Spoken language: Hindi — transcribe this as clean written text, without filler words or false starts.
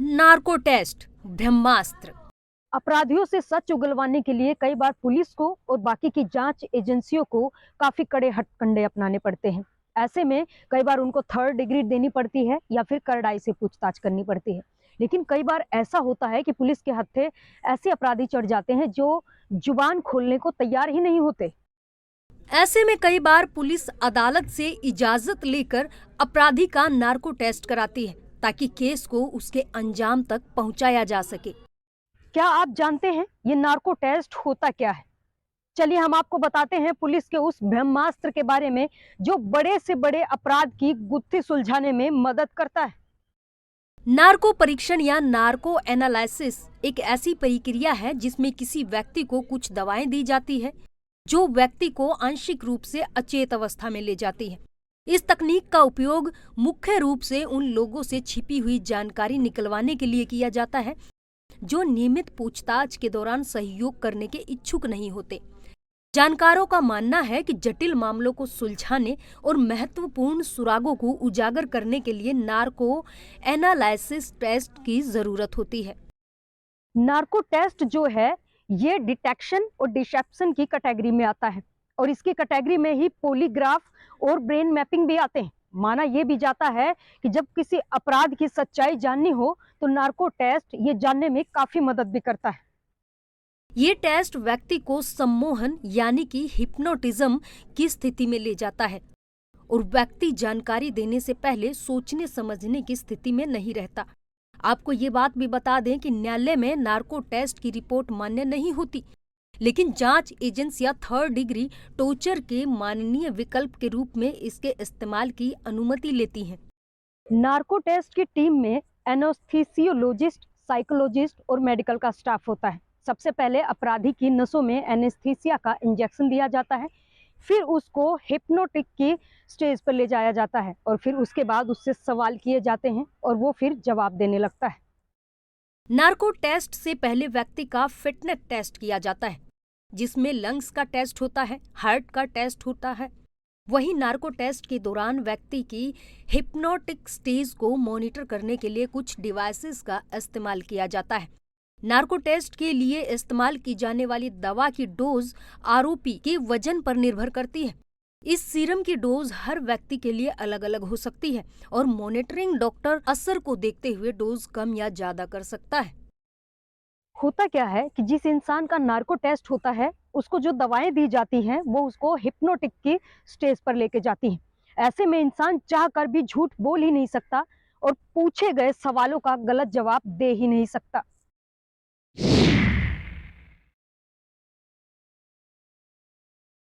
नार्को टेस्ट ब्रह्मास्त्र। अपराधियों से सच उगलवाने के लिए कई बार पुलिस को और बाकी की जांच एजेंसियों को काफी कड़े हथकंडे अपनाने पड़ते हैं। ऐसे में कई बार उनको थर्ड डिग्री देनी पड़ती है या फिर कड़ाई से पूछताछ करनी पड़ती है। लेकिन कई बार ऐसा होता है कि पुलिस के हत्थे ऐसे अपराधी चढ़ जाते हैं जो जुबान खोलने को तैयार ही नहीं होते। ऐसे में कई बार पुलिस अदालत से इजाजत लेकर अपराधी का नार्को टेस्ट कराती है ताकि केस को उसके अंजाम तक पहुंचाया जा सके। क्या आप जानते हैं ये नार्को टेस्ट होता क्या है? चलिए हम आपको बताते हैं पुलिस के उस ब्रह्मास्त्र के बारे में जो बड़े से बड़े अपराध की गुत्थी सुलझाने में मदद करता है। नार्को परीक्षण या नार्को एनालिसिस एक ऐसी प्रक्रिया है जिसमें किसी व्यक्ति को कुछ दवाएं दी जाती है जो व्यक्ति को आंशिक रूप से अचेत अवस्था में ले जाती है। इस तकनीक का उपयोग मुख्य रूप से उन लोगों से छिपी हुई जानकारी निकलवाने के लिए किया जाता है जो नियमित पूछताछ के दौरान सहयोग करने के इच्छुक नहीं होते। जानकारों का मानना है कि जटिल मामलों को सुलझाने और महत्वपूर्ण सुरागों को उजागर करने के लिए नार्को एनालिसिस टेस्ट की जरूरत होती है। नार्को टेस्ट जो है ये डिटेक्शन और डिसेप्शन की कैटेगरी में आता है और इसकी कैटेगरी में ही पॉलीग्राफ और ब्रेन मैपिंग भी आते हैं। माना यह भी जाता है कि जब किसी अपराध की सच्चाई जाननी हो तो नार्को टेस्ट ये जानने में काफी मदद भी करता है। ये टेस्ट व्यक्ति को सम्मोहन यानी कि हिप्नोटिज्म की स्थिति में ले जाता है और व्यक्ति जानकारी देने से पहले सोचने समझने की स्थिति में नहीं रहता। आपको ये बात भी बता दें कि न्यायालय में नार्को टेस्ट की रिपोर्ट मान्य नहीं होती, लेकिन जांच एजेंसियां थर्ड डिग्री टॉर्चर के माननीय विकल्प के रूप में इसके इस्तेमाल की अनुमति लेती हैं। नार्को टेस्ट की टीम में एनेस्थीसियोलॉजिस्ट, साइकोलॉजिस्ट और मेडिकल का स्टाफ होता है। सबसे पहले अपराधी की नसों में एनेस्थीसिया का इंजेक्शन दिया जाता है, फिर उसको हिप्नोटिक की स्टेज पर ले जाया जाता है और फिर उसके बाद उससे सवाल किए जाते हैं और वो फिर जवाब देने लगता है। नार्को टेस्ट से पहले व्यक्ति का फिटनेस टेस्ट किया जाता है जिसमें लंग्स का टेस्ट होता है, हार्ट का टेस्ट होता है। वहीं नार्को टेस्ट के दौरान व्यक्ति की हिप्नोटिक स्टेज को मॉनिटर करने के लिए कुछ डिवाइसेस का इस्तेमाल किया जाता है। नार्को टेस्ट के लिए इस्तेमाल की जाने वाली दवा की डोज आरोपी के वजन पर निर्भर करती है। इस सीरम की डोज हर व्यक्ति के लिए अलग अलग हो सकती है और मॉनिटरिंग डॉक्टर असर को देखते हुए डोज कम या ज्यादा कर सकता है। होता क्या है कि जिस इंसान का नार्को टेस्ट होता है उसको जो दवाएं दी जाती हैं वो उसको हिप्नोटिक की स्टेज पर लेके जाती हैं। ऐसे में इंसान चाह कर भी झूठ बोल ही नहीं सकता और पूछे गए सवालों का गलत जवाब दे ही नहीं सकता।